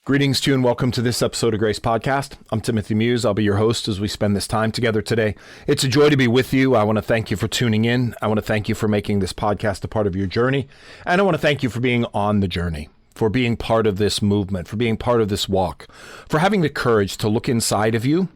Greetings to you and welcome to this episode of Grace Podcast. I'm Timothy Muse. I'll be your host as we spend this time together today. It's a joy to be with you. I want to thank you for tuning in. I want to thank you for making this podcast a part of your journey. And I want to thank you for being on the journey, for being part of this movement, for being part of this walk, for having the courage to look inside of you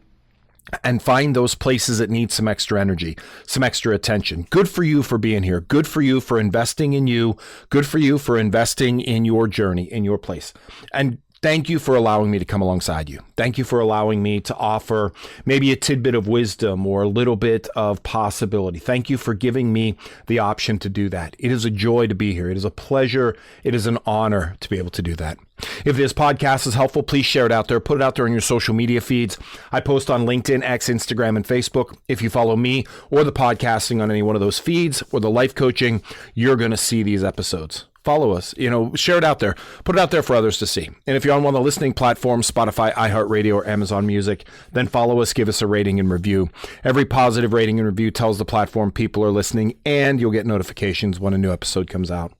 and find those places that need some extra energy, some extra attention. Good for you for being here. Good for you for investing in you. Good for you for investing in your journey, in your place. And thank you for allowing me to come alongside you. Thank you for allowing me to offer maybe a tidbit of wisdom or a little bit of possibility. Thank you for giving me the option to do that. It is a joy to be here. It is a pleasure. It is an honor to be able to do that. If this podcast is helpful, please share it out there. Put it out there on your social media feeds. I post on LinkedIn, X, Instagram, and Facebook. If you follow me or the podcasting on any one of those feeds or the life coaching, you're going to see these episodes. Follow us, share it out there, put it out there for others to see. And if you're on one of the listening platforms, Spotify, iHeartRadio, or Amazon Music, then follow us, give us a rating and review. Every positive rating and review tells the platform people are listening, and you'll get notifications when a new episode comes out.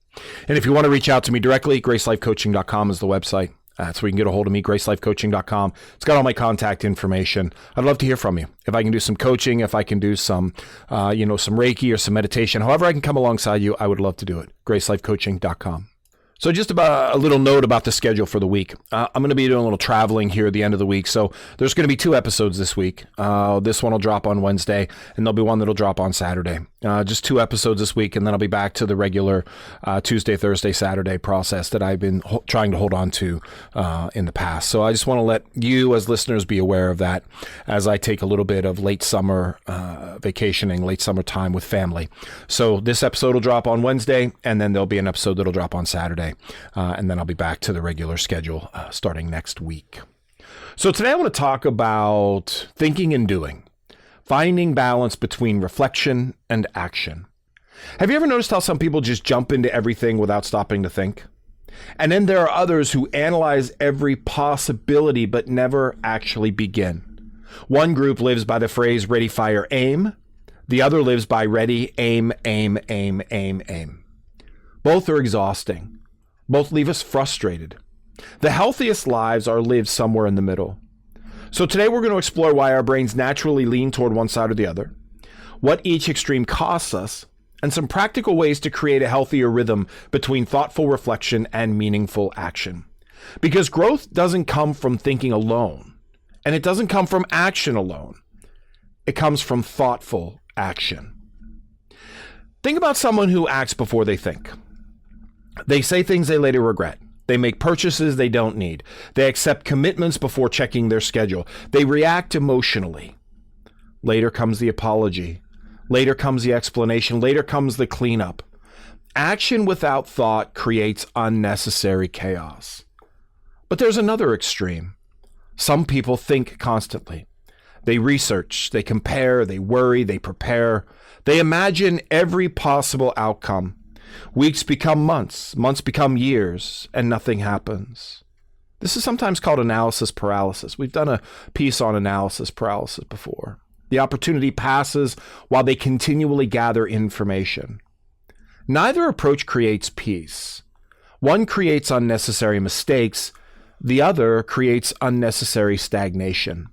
And if you want to reach out to me directly, gracelifecoaching.com is the website. That's where you can get a hold of me, gracelifecoaching.com. It's got all my contact information. I'd love to hear from you. If I can do some coaching, if I can do some, some Reiki or some meditation, however I can come alongside you, I would love to do it. gracelifecoaching.com. So just about a little note about the schedule for the week. I'm going to be doing a little traveling here at the end of the week. So there's going to be 2 episodes this week. This one will drop on Wednesday, and there'll be one that'll drop on Saturday. Just 2 episodes this week, and then I'll be back to the regular Tuesday, Thursday, Saturday process that I've been trying to hold on to in the past. So I just want to let you as listeners be aware of that as I take a little bit of late summer vacationing, late summer time with family. So this episode will drop on Wednesday, and then there'll be an episode that'll drop on Saturday. And then I'll be back to the regular schedule starting next week. So today I want to talk about thinking and doing, finding balance between reflection and action. Have you ever noticed how some people just jump into everything without stopping to think? And then there are others who analyze every possibility but never actually begin. One group lives by the phrase ready, fire, aim. The other lives by ready, aim, aim, aim, aim, aim. Both are exhausting. Both leave us frustrated. The healthiest lives are lived somewhere in the middle. So today we're going to explore why our brains naturally lean toward one side or the other, what each extreme costs us, and some practical ways to create a healthier rhythm between thoughtful reflection and meaningful action. Because growth doesn't come from thinking alone, and it doesn't come from action alone. It comes from thoughtful action. Think about someone who acts before they think. They say things they later regret. They make purchases they don't need. They accept commitments before checking their schedule. They react emotionally. Later comes the apology. Later comes the explanation. Later comes the cleanup. Action without thought creates unnecessary chaos. But there's another extreme. Some people think constantly. They research, they compare, they worry, they prepare. They imagine every possible outcome. Weeks become months, months become years, and nothing happens. This is sometimes called analysis paralysis. We've done a piece on analysis paralysis before. The opportunity passes while they continually gather information. Neither approach creates peace. One creates unnecessary mistakes. The other creates unnecessary stagnation.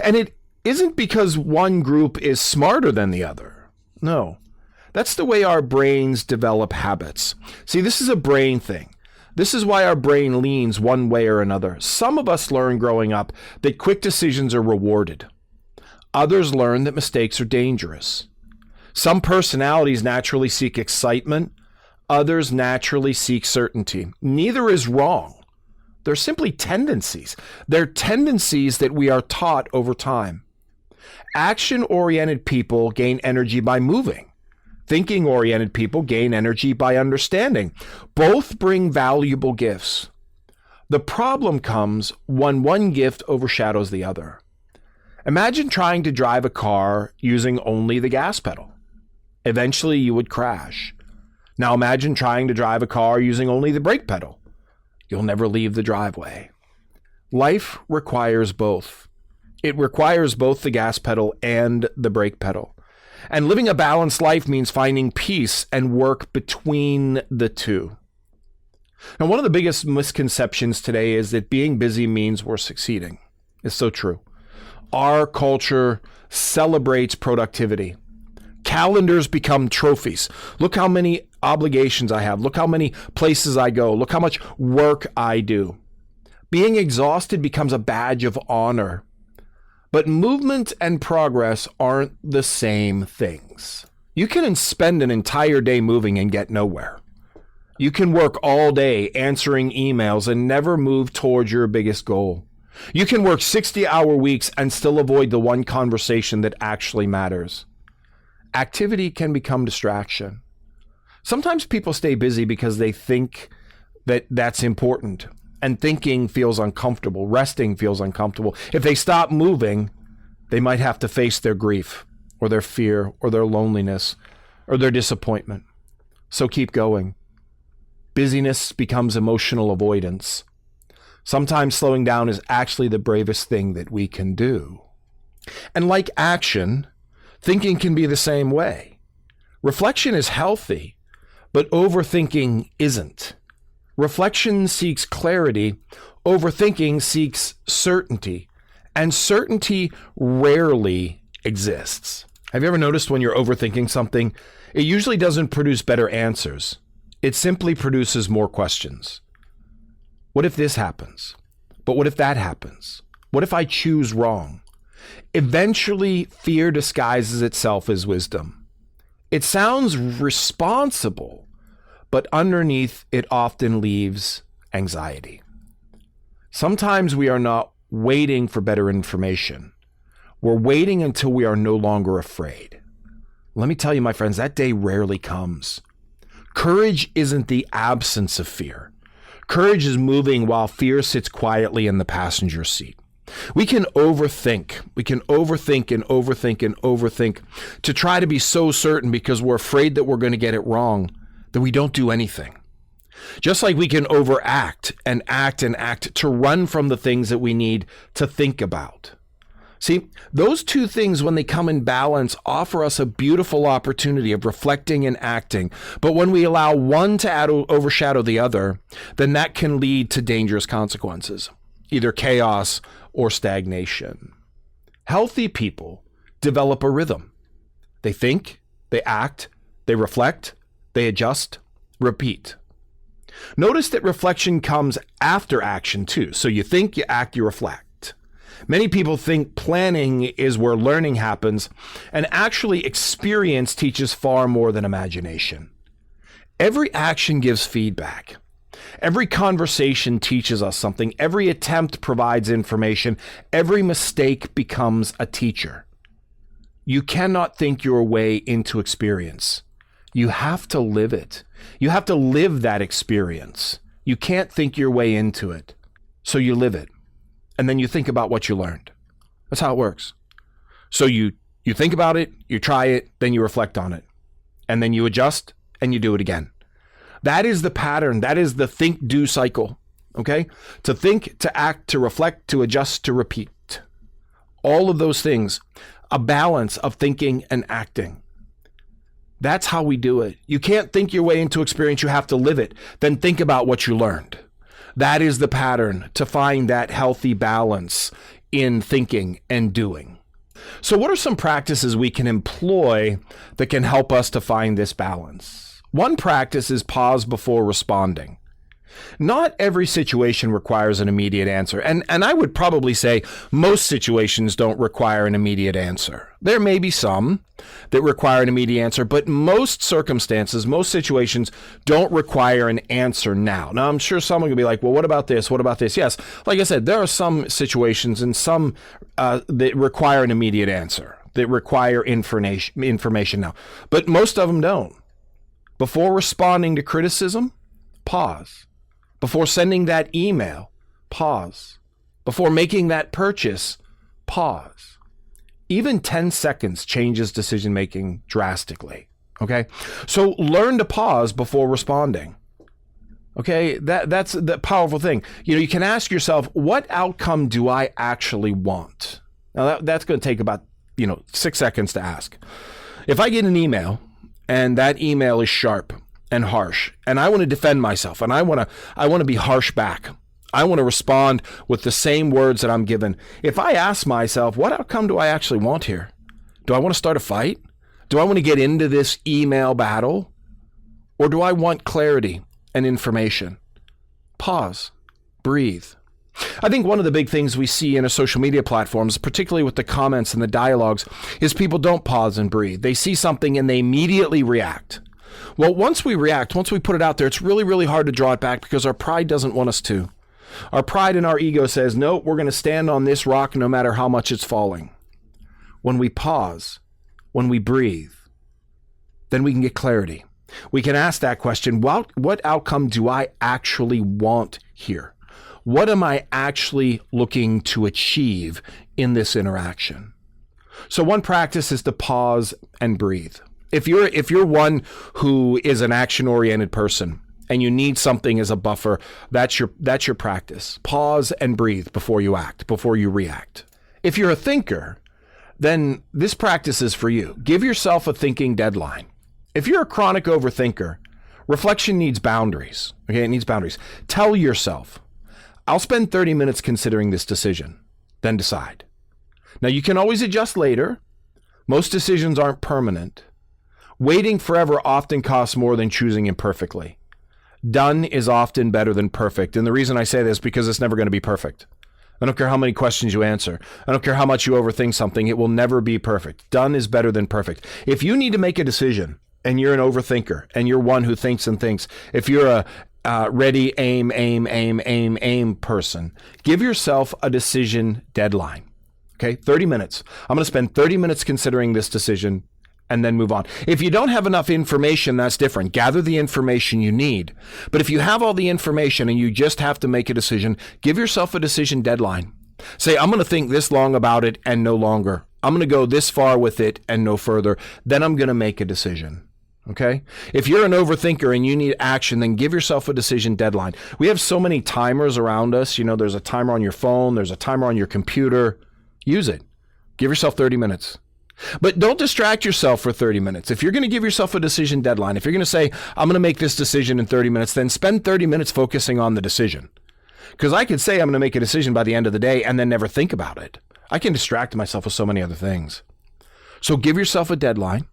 And it isn't because one group is smarter than the other. No. That's the way our brains develop habits. See, this is a brain thing. This is why our brain leans one way or another. Some of us learn growing up that quick decisions are rewarded. Others learn that mistakes are dangerous. Some personalities naturally seek excitement. Others naturally seek certainty. Neither is wrong. They're simply tendencies. They're tendencies that we are taught over time. Action-oriented people gain energy by moving. Thinking-oriented people gain energy by understanding. Both bring valuable gifts. The problem comes when one gift overshadows the other. Imagine trying to drive a car using only the gas pedal. Eventually, you would crash. Now imagine trying to drive a car using only the brake pedal. You'll never leave the driveway. Life requires both. It requires both the gas pedal and the brake pedal. And living a balanced life means finding peace and work between the two. Now, one of the biggest misconceptions today is that being busy means we're succeeding. It's so true. Our culture celebrates productivity. Calendars become trophies. Look how many obligations I have. Look how many places I go. Look how much work I do. Being exhausted becomes a badge of honor. But movement and progress aren't the same things. You can spend an entire day moving and get nowhere. You can work all day answering emails and never move towards your biggest goal. You can work 60-hour weeks and still avoid the one conversation that actually matters. Activity can become distraction. Sometimes people stay busy because they think that that's important, and thinking feels uncomfortable. Resting feels uncomfortable. If they stop moving, they might have to face their grief or their fear or their loneliness or their disappointment. So keep going. Busyness becomes emotional avoidance. Sometimes slowing down is actually the bravest thing that we can do. And like action, thinking can be the same way. Reflection is healthy, but overthinking isn't. Reflection seeks clarity. Overthinking seeks certainty. And certainty rarely exists. Have you ever noticed when you're overthinking something, it usually doesn't produce better answers. It simply produces more questions. What if this happens? But what if that happens? What if I choose wrong? Eventually, fear disguises itself as wisdom. It sounds responsible, but underneath it often leaves anxiety. Sometimes we are not waiting for better information. We're waiting until we are no longer afraid. Let me tell you, my friends, that day rarely comes. Courage isn't the absence of fear. Courage is moving while fear sits quietly in the passenger seat. We can overthink. We can overthink and overthink and overthink to try to be so certain because we're afraid that we're going to get it wrong that we don't do anything. Just like we can overact and act to run from the things that we need to think about. See, those two things, when they come in balance, offer us a beautiful opportunity of reflecting and acting. But when we allow one to overshadow the other, then that can lead to dangerous consequences, either chaos or stagnation. Healthy people develop a rhythm. They think, they act, they reflect, they adjust, repeat. Notice that reflection comes after action too. So you think, you act, you reflect. Many people think planning is where learning happens, and actually experience teaches far more than imagination. Every action gives feedback. Every conversation teaches us something. Every attempt provides information. Every mistake becomes a teacher. You cannot think your way into experience. You have to live it. You have to live that experience. You can't think your way into it. So you live it. And then you think about what you learned. That's how it works. So you think about it, you try it, then you reflect on it. And then you adjust and you do it again. That is the pattern. That is the think-do cycle. Okay? To think, to act, to reflect, to adjust, to repeat. All of those things, a balance of thinking and acting. That's how we do it. You can't think your way into experience. You have to live it. Then think about what you learned. That is the pattern to find that healthy balance in thinking and doing. So what are some practices we can employ that can help us to find this balance? One practice is pause before responding. Not every situation requires an immediate answer. And I would probably say most situations don't require an immediate answer. There may be some that require an immediate answer, but most circumstances, most situations don't require an answer now. Now, I'm sure someone could be like, well, what about this? What about this? Yes, like I said, there are some situations and some that require an immediate answer, that require information now, but most of them don't. Before responding to criticism, pause. Before sending that email, pause. Before making that purchase, pause. Even 10 seconds changes decision-making drastically, okay? So learn to pause before responding, okay? That's the powerful thing. You can ask yourself, what outcome do I actually want? Now, that's going to take about, 6 seconds to ask. If I get an email and that email is sharp, and harsh, and I want to defend myself, and I want to be harsh back. I want to respond with the same words that I'm given. If I ask myself, what outcome do I actually want here? Do I want to start a fight? Do I want to get into this email battle? Or do I want clarity and information? Pause, breathe. I think one of the big things we see in a social media platforms, particularly with the comments and the dialogues, is people don't pause and breathe. They see something and they immediately react. Well, once we react, once we put it out there, it's really, really hard to draw it back because our pride doesn't want us to. Our pride and our ego says, no, we're going to stand on this rock no matter how much it's falling. When we pause, when we breathe, then we can get clarity. We can ask that question, what outcome do I actually want here? What am I actually looking to achieve in this interaction? So one practice is to pause and breathe. If you're one who is an action-oriented person and you need something as a buffer, that's your practice. Pause and breathe before you act, before you react. If you're a thinker, then this practice is for you. Give yourself a thinking deadline. If you're a chronic overthinker, reflection needs boundaries. Okay, it needs boundaries. Tell yourself, I'll spend 30 minutes considering this decision, then decide. Now, you can always adjust later. Most decisions aren't permanent. Waiting forever often costs more than choosing imperfectly. Done is often better than perfect. And the reason I say this is because it's never going to be perfect. I don't care how many questions you answer. I don't care how much you overthink something. It will never be perfect. Done is better than perfect. If you need to make a decision and you're an overthinker and you're one who thinks and thinks, if you're a ready, aim person, give yourself a decision deadline. Okay, 30 minutes. I'm going to spend 30 minutes considering this decision and then move on. If you don't have enough information, that's different. Gather the information you need. But if you have all the information and you just have to make a decision, give yourself a decision deadline. Say, I'm going to think this long about it and no longer. I'm going to go this far with it and no further. Then I'm going to make a decision. Okay? If you're an overthinker and you need action, then give yourself a decision deadline. We have so many timers around us. You know, there's a timer on your phone. There's a timer on your computer. Use it. Give yourself 30 minutes. But don't distract yourself for 30 minutes. If you're going to give yourself a decision deadline, if you're going to say, I'm going to make this decision in 30 minutes, then spend 30 minutes focusing on the decision. Because I could say I'm going to make a decision by the end of the day and then never think about it. I can distract myself with so many other things. So give yourself a deadline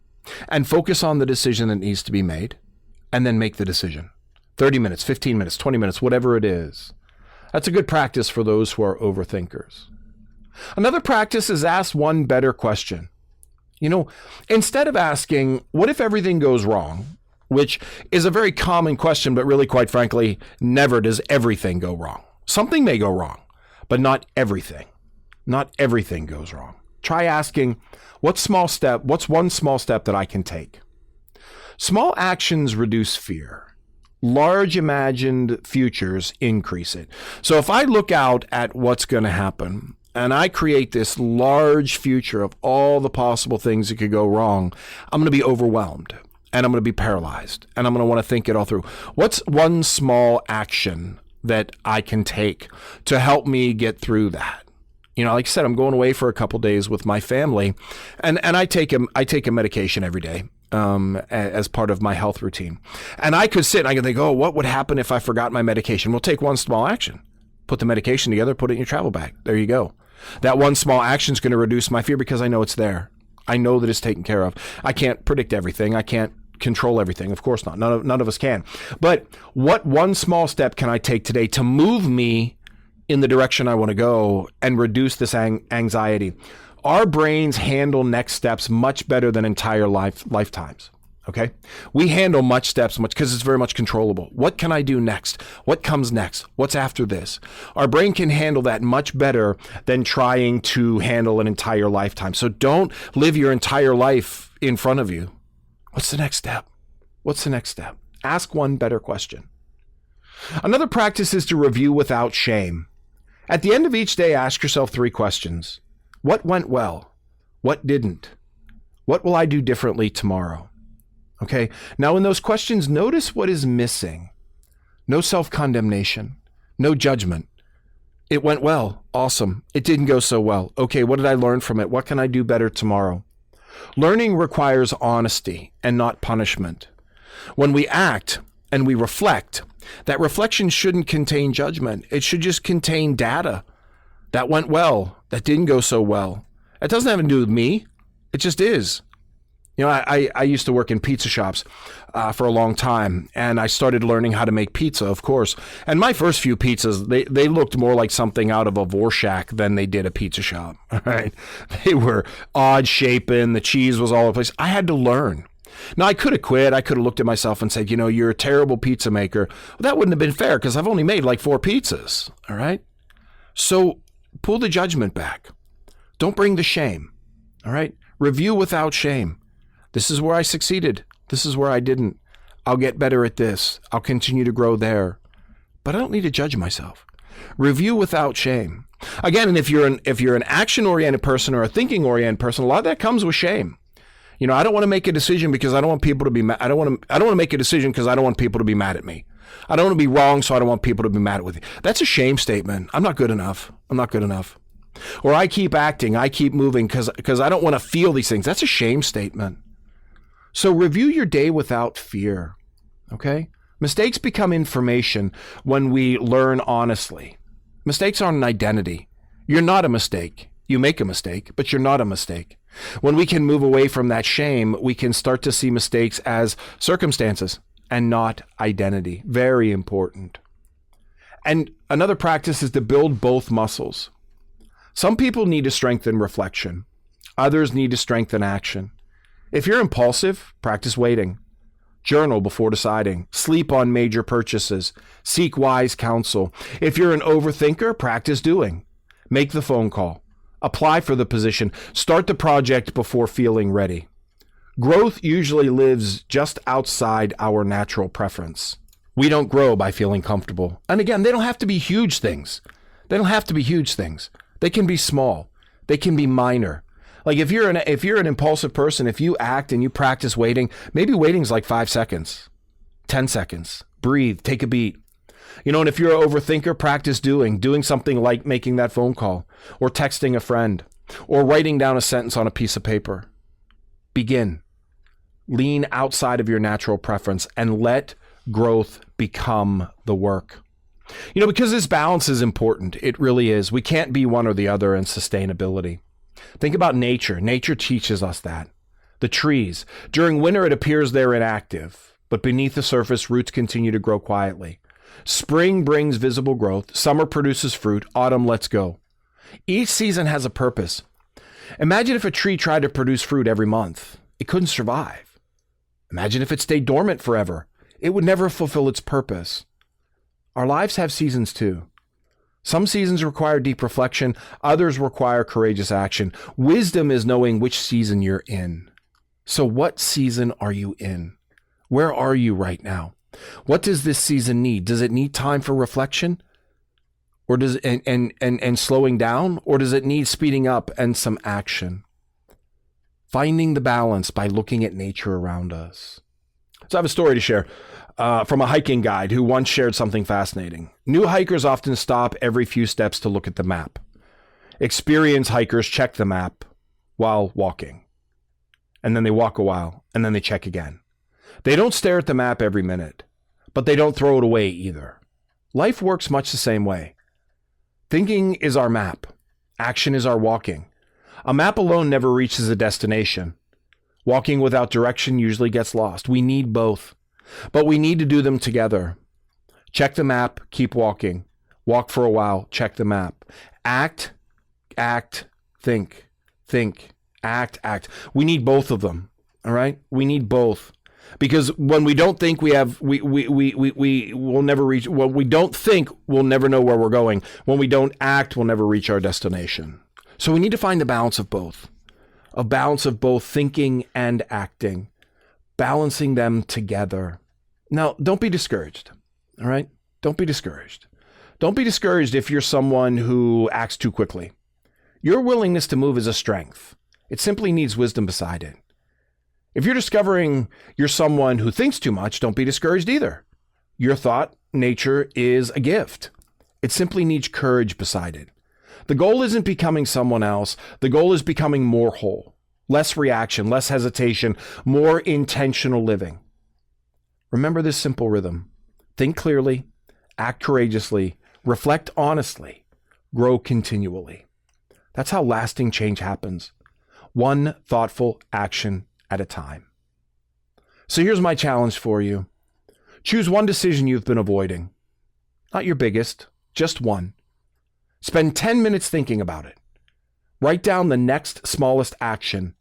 and focus on the decision that needs to be made and then make the decision. 30 minutes, 15 minutes, 20 minutes, whatever it is. That's a good practice for those who are overthinkers. Another practice is ask one better question. You know, instead of asking, what if everything goes wrong, which is a very common question, but really, quite frankly, never does everything go wrong. Something may go wrong, but not everything. Not everything goes wrong. Try asking, what's one small step that I can take? Small actions reduce fear. Large imagined futures increase it. So if I look out at what's going to happen, and I create this large future of all the possible things that could go wrong, I'm going to be overwhelmed and I'm going to be paralyzed and I'm going to want to think it all through. What's one small action that I can take to help me get through that? You know, like I said, I'm going away for a couple days with my family and I take a medication every day as part of my health routine. And I could sit and I could think, oh, what would happen if I forgot my medication? Well, take one small action. Put the medication together, put it in your travel bag. There you go. That one small action is going to reduce my fear because I know it's there. I know that it's taken care of. I can't predict everything. I can't control everything. Of course not. None of us can. But what one small step can I take today to move me in the direction I want to go and reduce this anxiety? Our brains handle next steps much better than entire lifetimes. Okay? We handle much because it's very much controllable. What can I do next? What comes next? What's after this? Our brain can handle that much better than trying to handle an entire lifetime. So don't live your entire life in front of you. What's the next step? What's the next step? Ask one better question. Another practice is to review without shame. At the end of each day, ask yourself 3 questions. What went well? What didn't? What will I do differently tomorrow? Okay, now in those questions, notice what is missing. No self-condemnation, no judgment. It went well, awesome. It didn't go so well. Okay, what did I learn from it? What can I do better tomorrow? Learning requires honesty and not punishment. When we act and we reflect, that reflection shouldn't contain judgment. It should just contain data. That went well. That didn't go so well. It doesn't have to do with me. It just is. You know, I used to work in pizza shops for a long time, and I started learning how to make pizza, of course. And my first few pizzas, they looked more like something out of a Vorshak than they did a pizza shop. All right, they were odd shapen. The cheese was all over the place. I had to learn. Now, I could have quit. I could have looked at myself and said, you know, you're a terrible pizza maker. Well, that wouldn't have been fair because I've only made like 4 pizzas. All right, so pull the judgment back. Don't bring the shame. All right, review without shame. This is where I succeeded. This is where I didn't. I'll get better at this. I'll continue to grow there. But I don't need to judge myself. Review without shame. Again, and if you're an action-oriented person or a thinking-oriented person, a lot of that comes with shame. You know, I don't want to make a decision because I don't want people to be mad. I don't want to make a decision because I don't want people to be mad at me. I don't want to be wrong, so I don't want people to be mad with me. That's a shame statement. I'm not good enough. I'm not good enough. Or I keep acting, I keep moving because I don't want to feel these things. That's a shame statement. So review your day without fear, okay? Mistakes become information when we learn honestly. Mistakes aren't an identity. You're not a mistake. You make a mistake, but you're not a mistake. When we can move away from that shame, we can start to see mistakes as circumstances and not identity. Very important. And another practice is to build both muscles. Some people need to strengthen reflection. Others need to strengthen action. If you're impulsive, practice waiting. Journal before deciding. Sleep on major purchases. Seek wise counsel. If you're an overthinker, practice doing. Make the phone call. Apply for the position. Start the project before feeling ready. Growth usually lives just outside our natural preference. We don't grow by feeling comfortable. And again, they don't have to be huge things. They don't have to be huge things. They can be small. They can be minor. Like if you're an impulsive person, if you act and you practice waiting, maybe waiting's like 5 seconds, 10 seconds, breathe, take a beat. You know, and if you're an overthinker, practice doing something like making that phone call or texting a friend or writing down a sentence on a piece of paper. Begin. Lean outside of your natural preference and let growth become the work. You know, because this balance is important. It really is. We can't be one or the other in sustainability. Think about nature. Nature teaches us that. The trees. During winter, it appears they're inactive, but beneath the surface, roots continue to grow quietly. Spring brings visible growth. Summer produces fruit. Autumn lets go. Each season has a purpose. Imagine if a tree tried to produce fruit every month. It couldn't survive. Imagine if it stayed dormant forever. It would never fulfill its purpose. Our lives have seasons too. Some seasons require deep reflection. Others require courageous action. Wisdom is knowing which season you're in. So what season are you in? Where are you right now? What does this season need? Does it need time for reflection? Or does and slowing down? Or does it need speeding up and some action? Finding the balance by looking at nature around us. So I have a story to share. From a hiking guide who once shared something fascinating. New hikers often stop every few steps to look at the map. Experienced hikers check the map while walking. And then they walk a while, and then they check again. They don't stare at the map every minute, but they don't throw it away either. Life works much the same way. Thinking is our map. Action is our walking. A map alone never reaches a destination. Walking without direction usually gets lost. We need both. But we need to do them together. Check the map, keep walking. Walk for a while, check the map. Act, think, act. We need both of them, all right? We need both. Because when we don't think we will never reach, when we don't think, we'll never know where we're going. When we don't act, we'll never reach our destination. So we need to find the balance of both. A balance of both thinking and acting. Balancing them together. Now, don't be discouraged, all right? Don't be discouraged. Don't be discouraged if you're someone who acts too quickly. Your willingness to move is a strength. It simply needs wisdom beside it. If you're discovering you're someone who thinks too much, don't be discouraged either. Your thought nature is a gift. It simply needs courage beside it. The goal isn't becoming someone else. The goal is becoming more whole. Less reaction, less hesitation, more intentional living. Remember this simple rhythm. Think clearly, act courageously, reflect honestly, grow continually. That's how lasting change happens. One thoughtful action at a time. So here's my challenge for you. Choose one decision you've been avoiding. Not your biggest, just one. Spend 10 minutes thinking about it. Write down the next smallest action,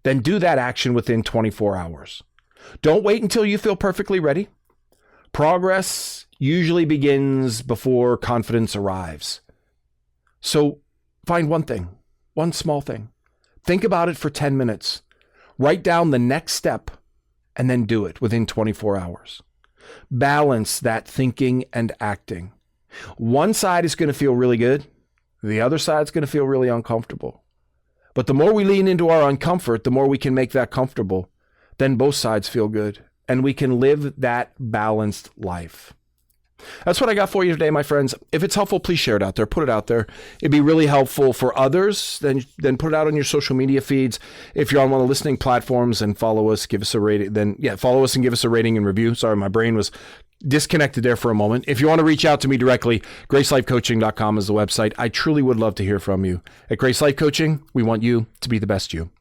then do that action within 24 hours. Don't wait until you feel perfectly ready. Progress usually begins before confidence arrives. So find one thing, one small thing. Think about it for 10 minutes. Write down the next step and then do it within 24 hours. Balance that thinking and acting. One side is going to feel really good. The other side is going to feel really uncomfortable. But the more we lean into our uncomfort, the more we can make that comfortable. Then both sides feel good and we can live that balanced life. That's what I got for you today, my friends. If it's helpful, please share it out there. Put it out there. It'd be really helpful for others. Then put it out on your social media feeds. If you're on one of the listening platforms, and follow us, give us a rating. Follow us and give us a rating and review. Sorry, my brain was disconnected there for a moment. If you want to reach out to me directly, gracelifecoaching.com is the website. I truly would love to hear from you. At Grace Life Coaching, we want you to be the best you.